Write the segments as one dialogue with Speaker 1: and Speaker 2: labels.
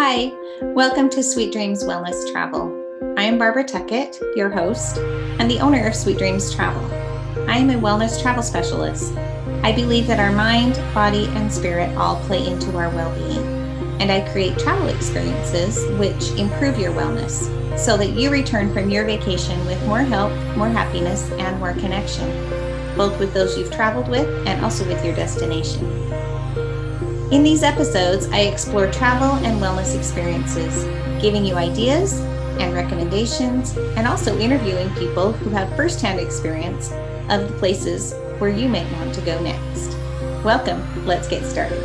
Speaker 1: Hi, welcome to Sweet Dreams Wellness Travel. I am Barbara Tuckett, your host and the owner of Sweet Dreams Travel. I am a wellness travel specialist. I believe that our mind, body, and spirit all play into our well-being, and I create travel experiences which improve your wellness so that you return from your vacation with more health, more happiness, and more connection, both with those you've traveled with and also with your destination. In these episodes, I explore travel and wellness experiences, giving you ideas and recommendations, and also interviewing people who have firsthand experience of the places where you may want to go next. Welcome, let's get started.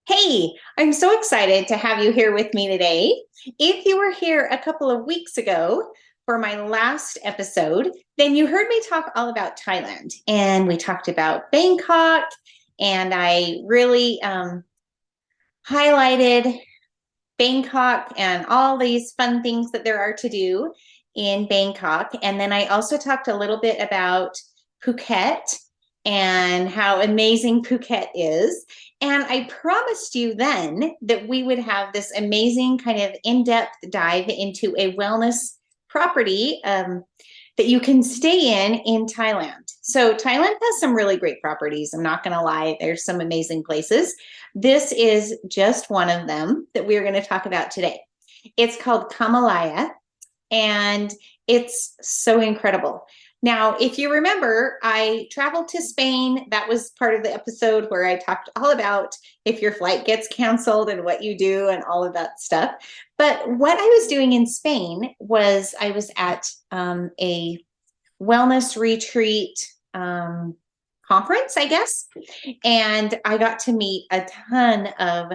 Speaker 1: Hey, I'm so excited to have you here with me today. If you were here a couple of weeks ago, for my last episode, then you heard me talk all about Thailand, and we talked about Bangkok, and I really highlighted Bangkok and all these fun things that there are to do in Bangkok. And then I also talked a little bit about Phuket and how amazing Phuket is. And I promised you then that we would have this amazing kind of in-depth dive into a wellness property that you can stay in Thailand. So Thailand has some really great properties. I'm not going to lie. There's some amazing places. This is just one of them that we're going to talk about today. It's called Kamalaya, and it's so incredible. Now, if you remember, I traveled to Spain. That was part of the episode where I talked all about if your flight gets canceled and what you do and all of that stuff. But what I was doing in Spain was I was at a wellness retreat conference, I guess, and I got to meet a ton of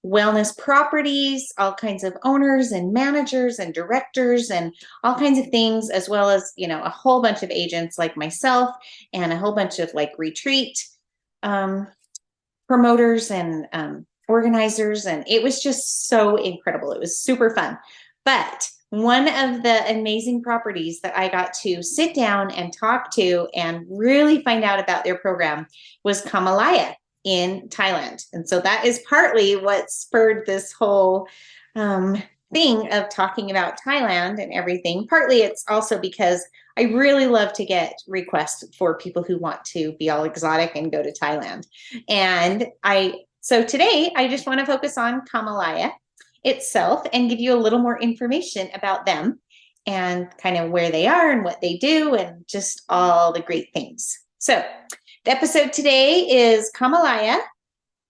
Speaker 1: wellness properties, all kinds of owners and managers and directors and all kinds of things, as well as, you know, a whole bunch of agents like myself and a whole bunch of like retreat promoters and organizers. And it was just so incredible. It was super fun. But one of the amazing properties that I got to sit down and talk to and really find out about their program was Kamalaya in Thailand. And so that is partly what spurred this whole thing of talking about Thailand and everything. Partly it's also because I really love to get requests for people who want to be all exotic and go to Thailand. And so today I just want to focus on Kamalaya itself and give you a little more information about them and kind of where they are and what they do and just all the great things. So the episode today is Kamalaya,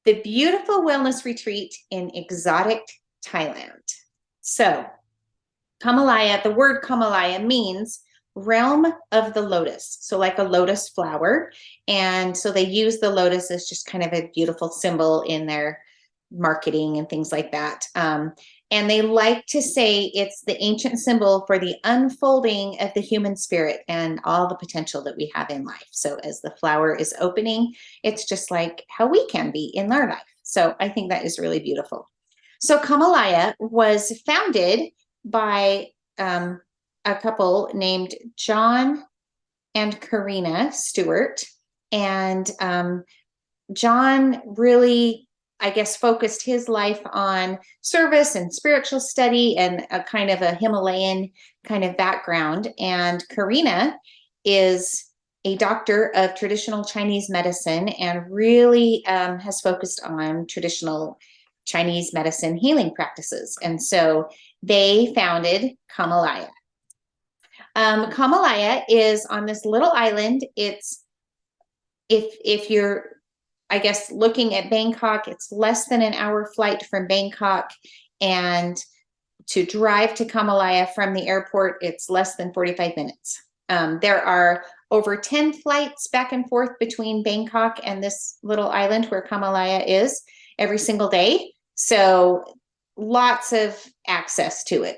Speaker 1: the beautiful wellness retreat in exotic Thailand. So Kamalaya, the word Kamalaya means realm of the lotus. So like a lotus flower. And so they use the lotus as just kind of a beautiful symbol in their marketing and things like that. And they like to say it's the ancient symbol for the unfolding of the human spirit and all the potential that we have in life. So as the flower is opening, it's just like how we can be in our life. So I think that is really beautiful. So Kamalaya was founded by a couple named John and Karina Stewart. And John really, I guess, focused his life on service and spiritual study and a kind of a Himalayan kind of background. And Karina is a doctor of traditional Chinese medicine and really has focused on traditional Chinese medicine healing practices. And so they founded Kamalaya. Kamalaya is on this little island. It's, if you're, I guess, looking at Bangkok, it's less than an hour flight from Bangkok, and to drive to Kamalaya from the airport, it's less than 45 minutes. There are over 10 flights back and forth between Bangkok and this little island where Kamalaya is every single day. So lots of access to it.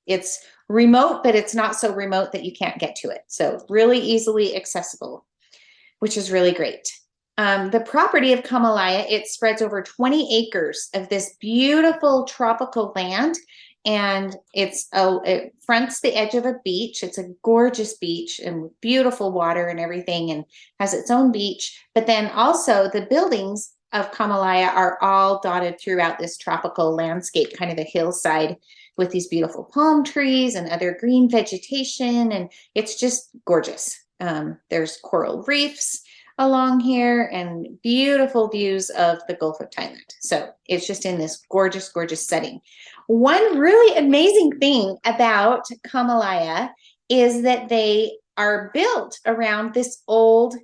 Speaker 1: It's remote, but it's not so remote that you can't get to it. So really easily accessible, which is really great. The property of Kamalaya, it spreads over 20 acres of this beautiful tropical land, and it fronts the edge of a beach. It's a gorgeous beach and beautiful water and everything, and has its own beach. But then also the buildings of Kamalaya are all dotted throughout this tropical landscape, kind of a hillside with these beautiful palm trees and other green vegetation, and it's just gorgeous. There's coral reefs along here and beautiful views of the Gulf of Thailand. So it's just in this gorgeous, gorgeous setting. One really amazing thing about Kamalaya is that they are built around this old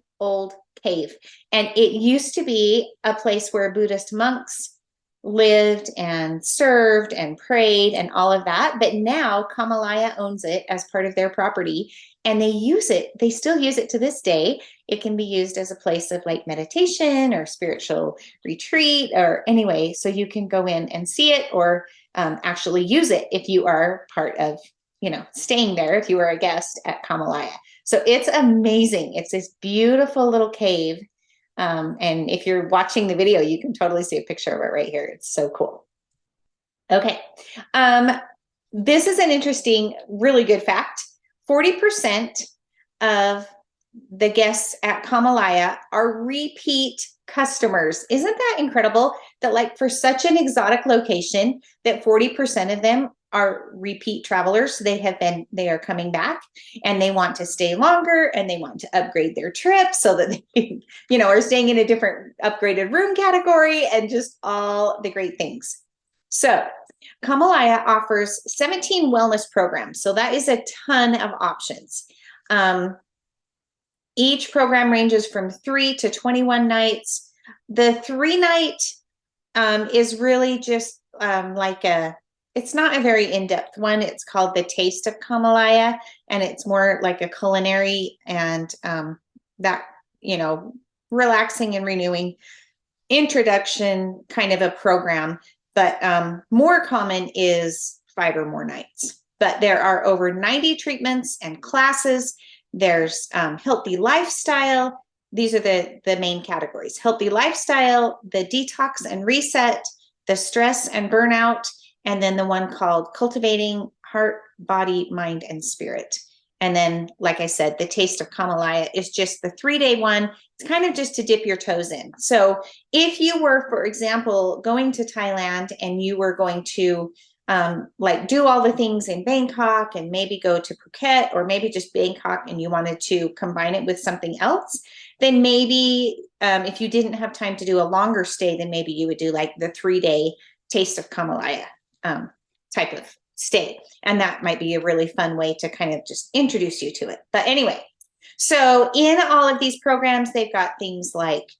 Speaker 1: cave. And it used to be a place where Buddhist monks lived and served and prayed and all of that. But now Kamalaya owns it as part of their property, and they use it. They still use it to this day. It can be used as a place of like meditation or spiritual retreat or anyway. So you can go in and see it, or actually use it if you are part of, staying there, if you were a guest at Kamalaya. So it's amazing. It's this beautiful little cave. And if you're watching the video, you can totally see a picture of it right here. It's so cool. Okay. This is an interesting, really good fact. 40% of the guests at Kamalaya are repeat customers. Isn't that incredible that like for such an exotic location that 40% of them are repeat travelers? They are coming back and they want to stay longer and they want to upgrade their trip so that they, are staying in a different upgraded room category and just all the great things. So Kamalaya offers 17 wellness programs. So that is a ton of options. Each program ranges from 3 to 21 nights. The 3-night is really just it's not a very in-depth one. It's called The Taste of Kamalaya, and it's more like a culinary and relaxing and renewing introduction kind of a program. But more common is 5 or more nights. But there are over 90 treatments and classes. There's healthy lifestyle. These are the main categories: healthy lifestyle, the detox and reset, the stress and burnout, and then the one called cultivating heart, body, mind, and spirit. And then, like I said, the Taste of Kamalaya is just the 3-day one. It's kind of just to dip your toes in. So if you were, for example, going to Thailand and you were going to do all the things in Bangkok and maybe go to Phuket or maybe just Bangkok, and you wanted to combine it with something else, then maybe if you didn't have time to do a longer stay, then maybe you would do like the 3-day Taste of Kamalaya type of stay. And that might be a really fun way to kind of just introduce you to it. But anyway, so in all of these programs, they've got things like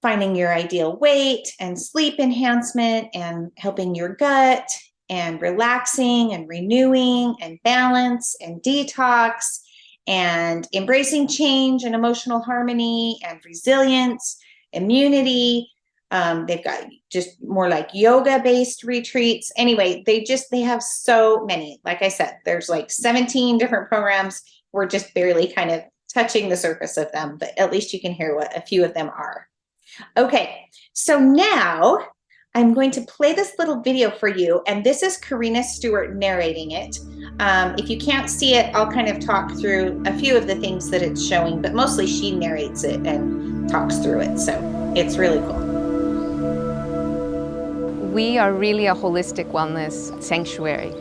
Speaker 1: finding your ideal weight and sleep enhancement and helping your gut and relaxing and renewing and balance and detox and embracing change and emotional harmony and resilience, immunity. They've got just more like yoga-based retreats. Anyway, they have so many. Like I said, there's like 17 different programs. We're just barely kind of touching the surface of them, but at least you can hear what a few of them are. Okay, so now I'm going to play this little video for you, and this is Karina Stewart narrating it. If you can't see it, I'll kind of talk through a few of the things that it's showing, but mostly she narrates it and talks through it, so it's really cool.
Speaker 2: We are really a holistic wellness sanctuary.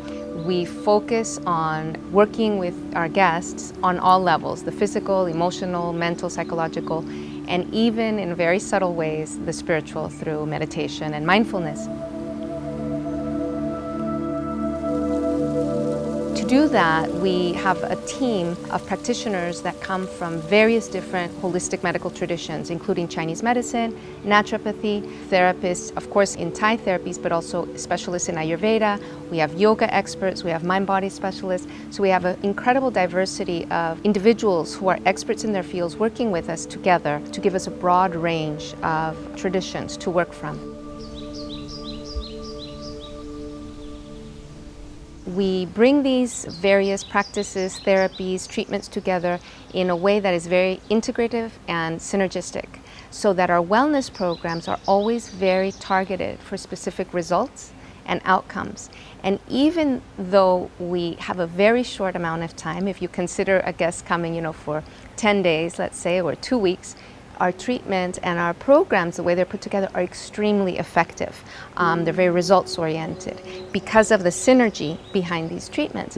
Speaker 2: We focus on working with our guests on all levels: the physical, emotional, mental, psychological, and even in very subtle ways, the spiritual through meditation and mindfulness. To do that, we have a team of practitioners that come from various different holistic medical traditions, including Chinese medicine, naturopathy, therapists, of course in Thai therapies, but also specialists in Ayurveda. We have yoga experts, we have mind-body specialists. So we have an incredible diversity of individuals who are experts in their fields working with us together to give us a broad range of traditions to work from. We bring these various practices, therapies, treatments together in a way that is very integrative and synergistic, so that our wellness programs are always very targeted for specific results and outcomes. And even though we have a very short amount of time, if you consider a guest coming, for 10 days, let's say, or 2 weeks, our treatments and our programs, the way they're put together, are extremely effective. They're very results oriented because of the synergy behind these treatments.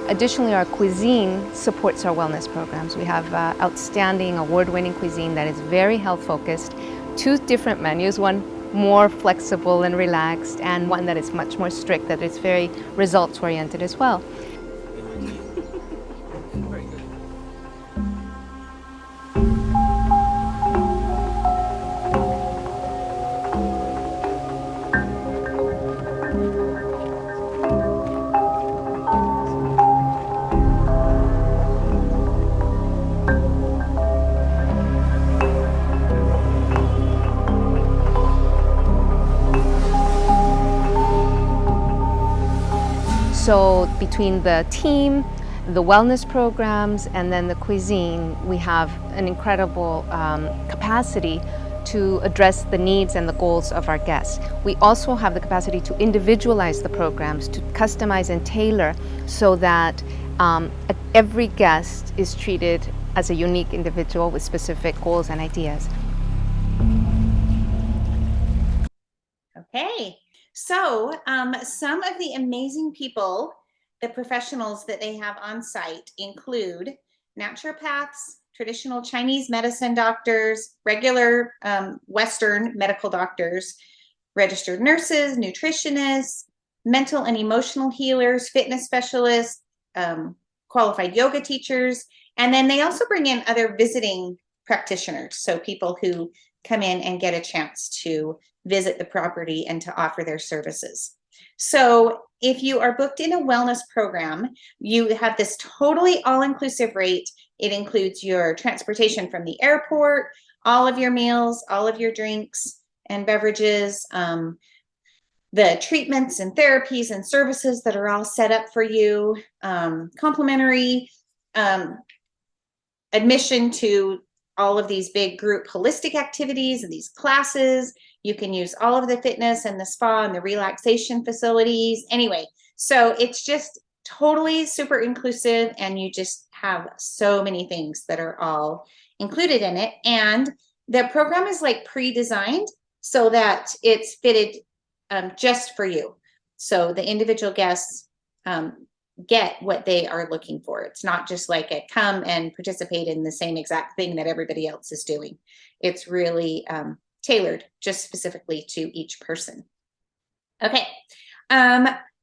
Speaker 2: Additionally, our cuisine supports our wellness programs. We have outstanding, award-winning cuisine that is very health-focused. 2 different menus, one more flexible and relaxed, and one that is much more strict, that is very results-oriented as well. So between the team, the wellness programs, and then the cuisine, we have an incredible capacity to address the needs and the goals of our guests. We also have the capacity to individualize the programs, to customize and tailor so that every guest is treated as a unique individual with specific goals and ideas.
Speaker 1: Okay. So some of the amazing people, the professionals that they have on site include naturopaths, traditional Chinese medicine doctors, regular Western medical doctors, registered nurses, nutritionists, mental and emotional healers, fitness specialists, qualified yoga teachers, and then they also bring in other visiting practitioners, so people who come in and get a chance to visit the property and to offer their services. So if you are booked in a wellness program, you have this totally all-inclusive rate. It includes your transportation from the airport, all of your meals, all of your drinks and beverages, the treatments and therapies and services that are all set up for you, complimentary admission to all of these big group holistic activities and these classes. You can use all of the fitness and the spa and the relaxation facilities. Anyway, so it's just totally super inclusive, and you just have so many things that are all included in it. And the program is like pre-designed so that it's fitted just for you. So the individual guests get what they are looking for. It's not just like a come and participate in the same exact thing that everybody else is doing. It's really tailored just specifically to each person. Okay,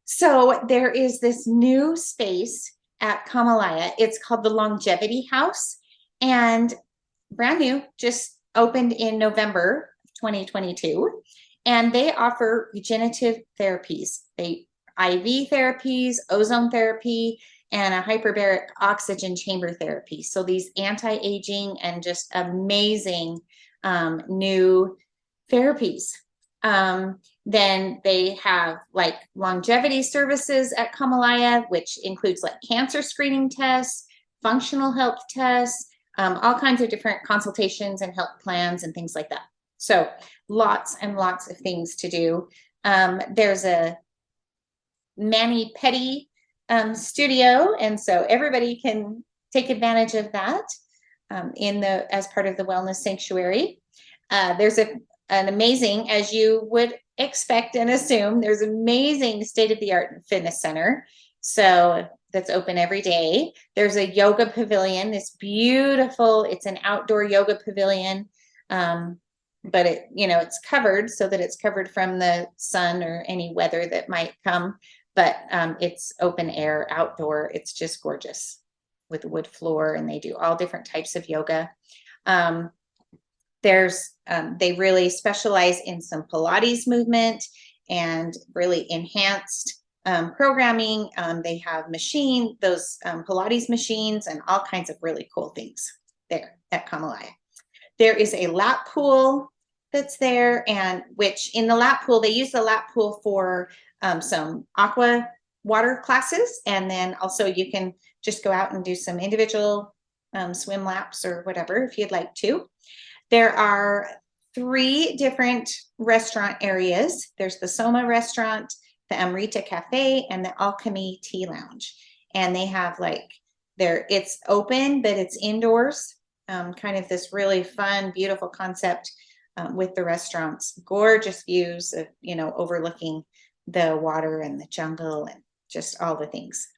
Speaker 1: so there is this new space at Kamalaya. It's called the Longevity House, and brand new, just opened in November of 2022. And they offer regenerative therapies. They IV therapies, ozone therapy, and a hyperbaric oxygen chamber therapy. So these anti-aging and just amazing new therapies. Then they have like longevity services at Kamalaya, which includes like cancer screening tests, functional health tests, all kinds of different consultations and health plans and things like that. So lots and lots of things to do. There's a mani-pedi studio, and so everybody can take advantage of that as part of the wellness sanctuary. There's an amazing, as you would expect and assume, there's amazing state-of-the-art fitness center. So that's open every day. There's a yoga pavilion. It's beautiful. It's an outdoor yoga pavilion. But it's covered so that it's covered from the sun or any weather that might come. But it's open air, outdoor. It's just gorgeous with a wood floor, and they do all different types of yoga. They really specialize in some Pilates movement and really enhanced programming. They have those Pilates machines and all kinds of really cool things there at Kamalaya. There is a lap pool that's there, and which in the lap pool, they use the lap pool for some aqua water classes. And then also you can just go out and do some individual swim laps or whatever if you'd like to. There are 3 different restaurant areas. There's the Soma restaurant, the Amrita Cafe, and the Alchemy Tea Lounge. And they have like it's open, but it's indoors. Kind of this really fun, beautiful concept with the restaurants. Gorgeous views of, overlooking the water and the jungle and just all the things.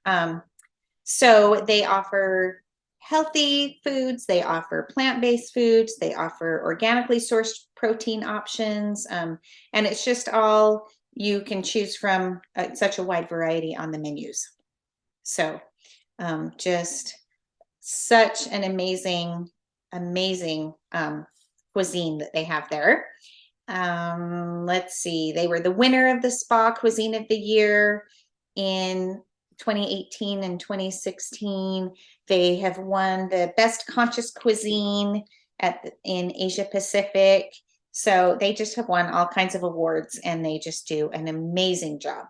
Speaker 1: So they offer healthy foods, they offer plant-based foods, they offer organically sourced protein options, and it's just all you can choose from, such a wide variety on the menus. So just such an amazing cuisine that they have there. Let's see, they were the winner of the Spa Cuisine of the Year in 2018 and 2016. They have won the Best Conscious Cuisine in Asia Pacific. So they just have won all kinds of awards, and they just do an amazing job.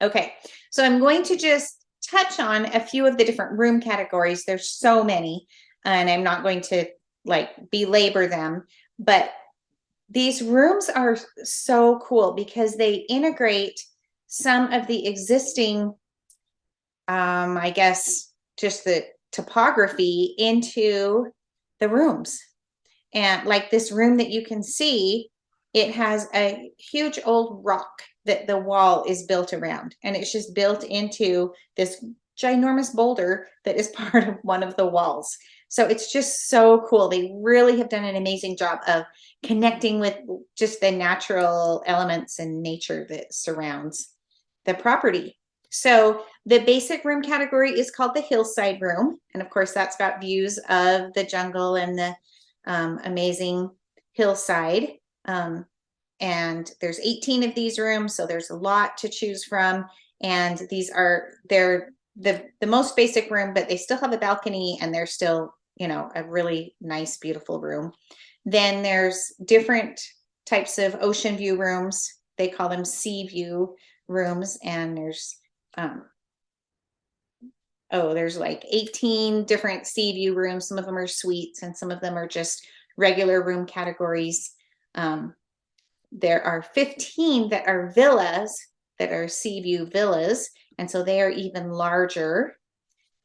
Speaker 1: Okay, so I'm going to just touch on a few of the different room categories. There's so many, and I'm not going to belabor them, but these rooms are so cool because they integrate some of the existing, I guess, just the topography into the rooms. And like this room that you can see, it has a huge old rock that the wall is built around, and it's just built into this ginormous boulder that is part of one of the walls. So it's just so cool. They really have done an amazing job of connecting with just the natural elements and nature that surrounds the property. So the basic room category is called the hillside room. And of course, that's got views of the jungle and the amazing hillside. And there's 18 of these rooms, so there's a lot to choose from. And they're the most basic room, but they still have a balcony, and they're still, a really nice, beautiful room. Then there's different types of ocean view rooms. They call them sea view rooms, and there's like 18 different sea view rooms. Some of them are suites, and some of them are just regular room categories. There are 15 that are villas, that are sea view villas, and so they are even larger.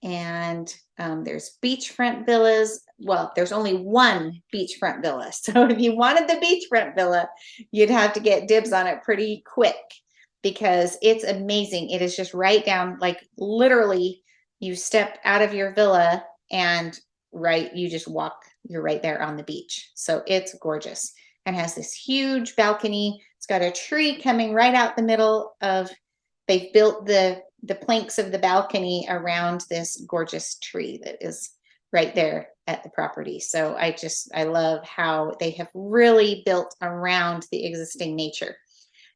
Speaker 1: And there's beachfront villas. Well, there's only one beachfront villa. So if you wanted the beachfront villa, you'd have to get dibs on it pretty quick, because it's amazing. It is just right down, like literally you step out of your villa and you just walk, you're right there on the beach. So it's gorgeous and has this huge balcony. It's got a tree coming right out the middle of, they've built the planks of the balcony around this gorgeous tree that is right there at the property. So I love how they have really built around the existing nature.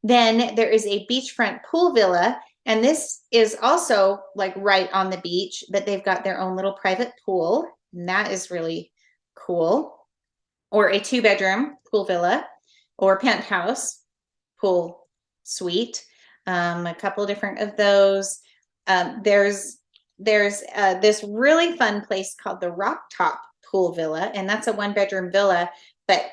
Speaker 1: Then there is a beachfront pool villa, and this is also like right on the beach, but they've got their own little private pool, and that is really cool. Or a 2-bedroom pool villa or penthouse pool suite. A couple of different of those. There's this really fun place called the Rock Top Pool Villa, and that's a 1-bedroom villa, but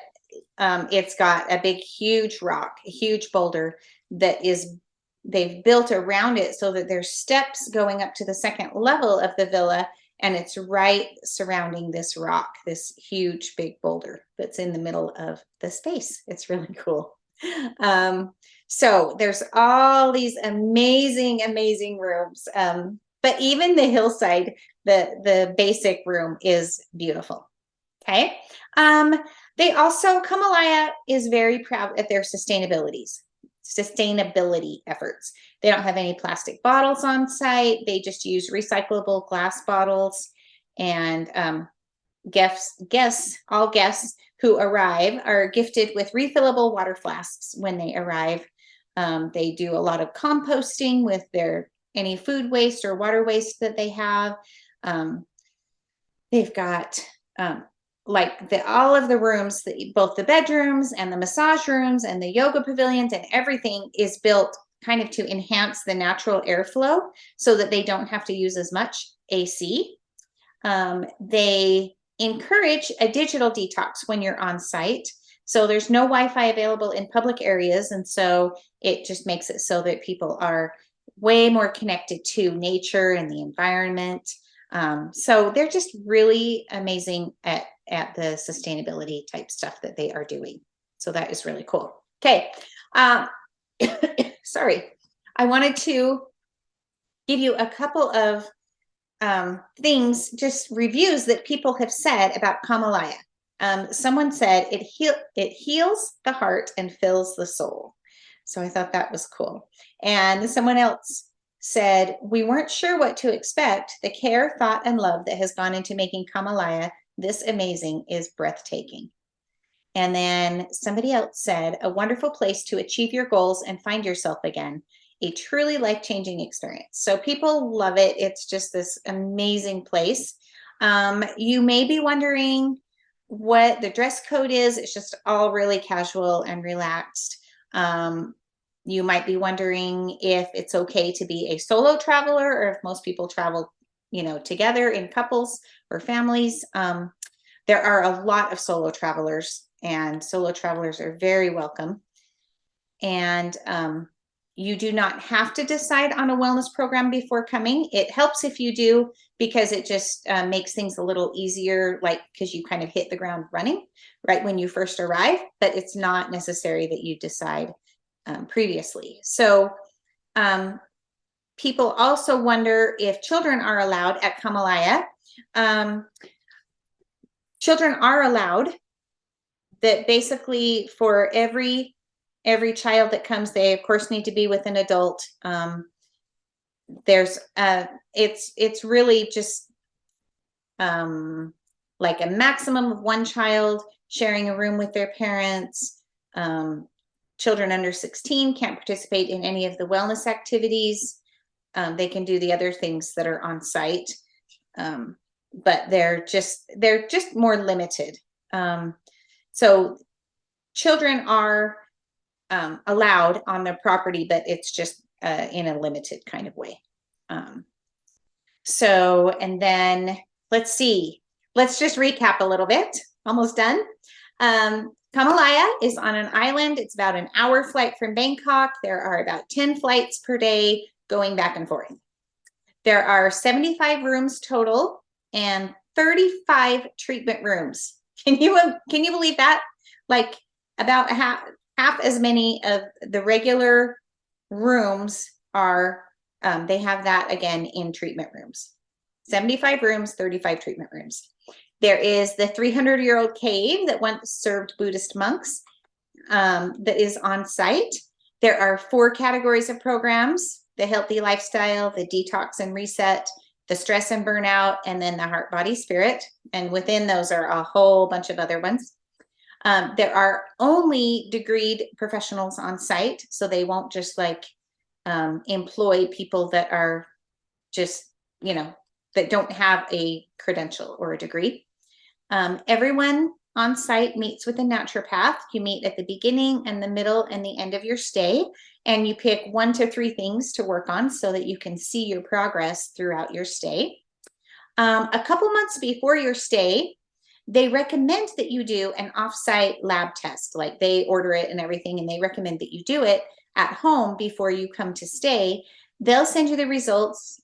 Speaker 1: it's got a big, huge rock, a huge boulder they've built around it so that there's steps going up to the second level of the villa, and it's right surrounding this rock, this huge, big boulder that's in the middle of the space. It's really cool. So there's all these amazing, amazing rooms. But even the hillside, the basic room is beautiful. Okay. Kamalaya is very proud of their sustainability efforts. They don't have any plastic bottles on site. They just use recyclable glass bottles, and all guests who arrive are gifted with refillable water flasks when they arrive. They do a lot of composting with any food waste or water waste that they have. They've got all of the rooms, both the bedrooms and the massage rooms and the yoga pavilions, and everything is built kind of to enhance the natural airflow so that they don't have to use as much AC. They encourage a digital detox when you're on site. So there's no Wi-Fi available in public areas. And so it just makes it so that people are way more connected to nature and the environment. So they're just really amazing at the sustainability type stuff that they are doing. So that is really cool. Okay. Sorry. I wanted to give you a couple of things, just reviews that people have said about Kamalaya. Someone said it heals the heart and fills the soul. So I thought that was cool. And someone else said, we weren't sure what to expect. The care, thought, and love that has gone into making Kamalaya this amazing is breathtaking. And then somebody else said, a wonderful place to achieve your goals and find yourself again. A truly life-changing experience. So people love it. It's just this amazing place. You may be wondering what the dress code is. It's just all really casual and relaxed. You might be wondering if it's okay to be a solo traveler or if most people travel, together in couples or families. There are a lot of solo travelers, and solo travelers are very welcome. And you do not have to decide on a wellness program before coming. It helps if you do, because it just makes things a little easier, because you kind of hit the ground running right when you first arrive, but it's not necessary that you decide previously. So people also wonder if children are allowed at Kamalaya. Children are allowed. That basically for every child that comes, they of course need to be with an adult. It's really just like a maximum of one child sharing a room with their parents. Children under 16 can't participate in any of the wellness activities. They can do the other things that are on site, but they're just more limited. So children are allowed on the property, but it's just in a limited kind of way. And then let's see. Let's just recap a little bit. Almost done. Kamalaya is on an island. It's about an hour flight from Bangkok. There are about 10 flights per day going back and forth. There are 75 rooms total and 35 treatment rooms. Can you believe that? Like about half as many of the regular rooms are, they have that again in treatment rooms. 75 rooms, 35 treatment rooms. There is the 300-year-old cave that once served Buddhist monks that is on site. There are 4 categories of programs: the healthy lifestyle, the detox and reset, the stress and burnout, and then the heart, body, spirit. And within those are a whole bunch of other ones. There are only degreed professionals on site, so they won't just employ people that are just, that don't have a credential or a degree. Everyone on site meets with a naturopath. You meet at the beginning and the middle and the end of your stay, and you pick 1 to 3 things to work on so that you can see your progress throughout your stay. A couple months before your stay, they recommend that you do an off-site lab test. Like, they order it and everything, and they recommend that you do it at home before you come to stay. They'll send you the results.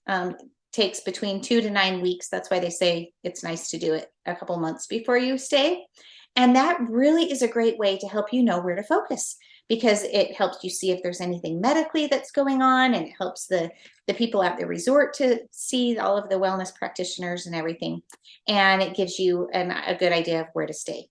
Speaker 1: Takes between 2 to 9 weeks. That's why they say it's nice to do it a couple months before you stay. And that really is a great way to help you know where to focus, because it helps you see if there's anything medically that's going on, and it helps the people at the resort to see all of the wellness practitioners and everything. And it gives you a good idea of where to stay.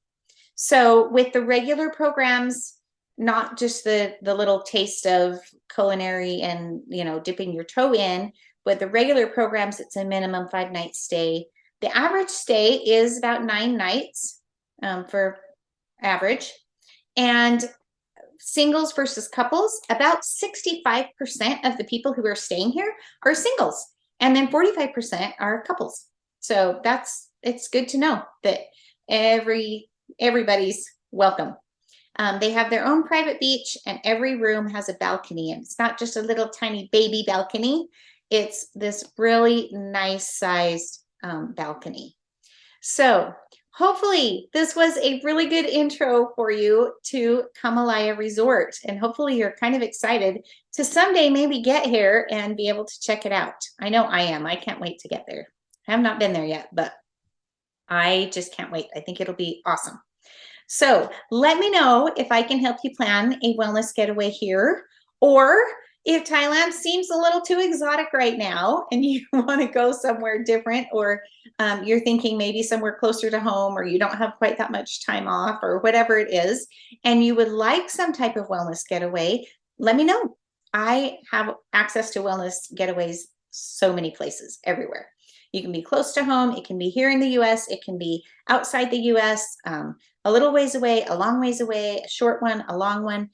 Speaker 1: So with the regular programs, not just the little taste of culinary and, dipping your toe in, but the regular programs, it's a minimum 5-night stay. The average stay is about 9 nights for average. And singles versus couples, about 65% of the people who are staying here are singles, and then 45% are couples. So it's good to know that everybody's welcome. They have their own private beach, and every room has a balcony, and it's not just a little tiny baby balcony. It's this really nice sized balcony. So hopefully this was a really good intro for you to Kamalaya Resort. And hopefully you're kind of excited to someday maybe get here and be able to check it out. I know I am. I can't wait to get there. I have not been there yet, but I just can't wait. I think it'll be awesome. So let me know if I can help you plan a wellness getaway here, or if Thailand seems a little too exotic right now and you want to go somewhere different, or you're thinking maybe somewhere closer to home, or you don't have quite that much time off, or whatever it is, and you would like some type of wellness getaway, let me know. I have access to wellness getaways so many places everywhere. You can be close to home. It can be here in the US. It can be outside the US, a little ways away, a long ways away, a short one, a long one,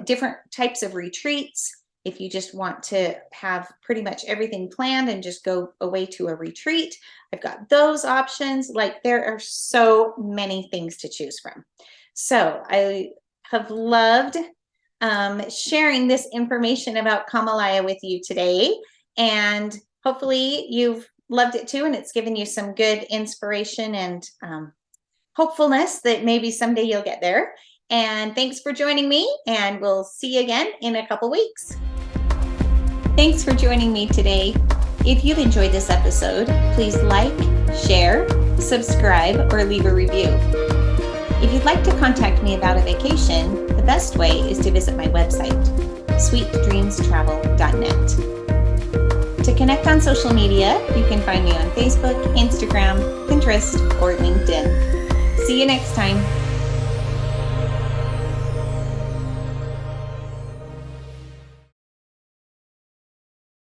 Speaker 1: different types of retreats. If you just want to have pretty much everything planned and just go away to a retreat, I've got those options. Like, there are so many things to choose from. So I have loved sharing this information about Kamalaya with you today. And hopefully you've loved it too, and it's given you some good inspiration and hopefulness that maybe someday you'll get there. And thanks for joining me, and we'll see you again in a couple weeks. Thanks for joining me today. If you've enjoyed this episode, please like, share, subscribe, or leave a review. If you'd like to contact me about a vacation, the best way is to visit my website, sweetdreamstravel.net. To connect on social media, you can find me on Facebook, Instagram, Pinterest, or LinkedIn. See you next time.